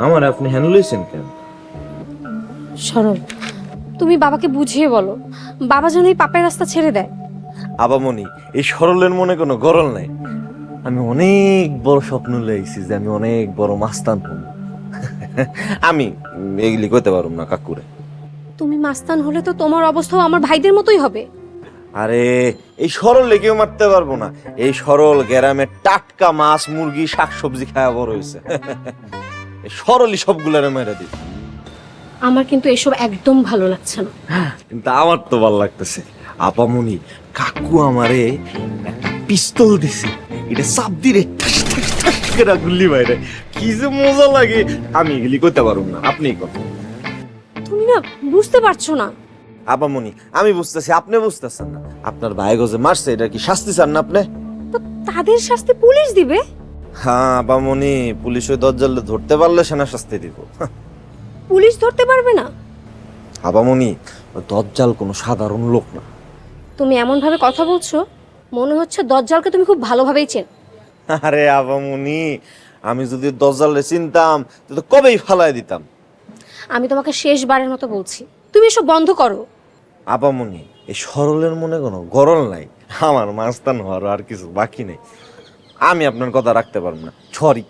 আমার আপনি হ্যান্ড লইছেন কেন? সরল, তুমি বাবাকে বুঝিয়ে বলো, বাবা যেন এই পাপের রাস্তা ছেড়ে দেয়। আবামনি, এই সরলের মনে কোনো গরল নাই। আমি অনেক বড় স্বপ্ন লইছি যে আমি অনেক বড় মাস্তান হব। আমি এগুলি কইতে পারুম না কাকুরে। তুমি মাস্তান হলে তো তোমার অবস্থাও আমার ভাইদের মতোই হবে। আরে এই সরলে কেউ মারতে পারবো না। এই সরল গ্রামে টাটকা মাছ মুরগি শাকসবজি খাওয়া বড় হয়েছে। এই সরলই সবগুলারে মেরে দিই। আমার কিন্তু এসব একদম ভালো লাগছে না। কিন্তু আমার তো ভালো লাগতেছে। আপামনি, কাকু আমারে একটা পিস্তল দিছে, এটা চাপ দিলে ঠাস ঠাস ঠাস করে গুল্লি বাইরে, কি যে মজা লাগে। আমি এগুলি করতে পারুম না, আপনিই কথা। তুমি না বুঝতে পারছো না। আপামনি, আমি বুঝতেছি, আপনি বুঝতেছেন না। আপনার ভাই গজে মারছে, এটা কি শাস্তি চান না আপনি? তো তাদের শাস্তি পুলিশ দিবে। হ্যাঁ আপামনি, পুলিশ ওই দজ্জালে ধরতে পারলে সেনা শাস্তি দিব। পুলিশ ধরতে পারবে না? আপামনি, ওই দজ্জাল কোনো সাধারণ লোক না। তুমি এমন ভাবে কথা বলছো, মনে হচ্ছে দজ্জালকে তুমি খুব ভালোভাবেই চেন। আরে আপামনি, আমি যদি দজ্জালে চিনতাম তো কবেই ফালাই দিতাম। আমি তোমাকে শেষবারের মতো বলছি, তুমি এসব বন্ধ করো। আপামনি, এই সরলের মনে কোনো গরল নাই। আমার মাস্তান হওয়ার আর কিছু বাকি নেই। আমি আপনার কথা রাখতে পারবো না, সরি।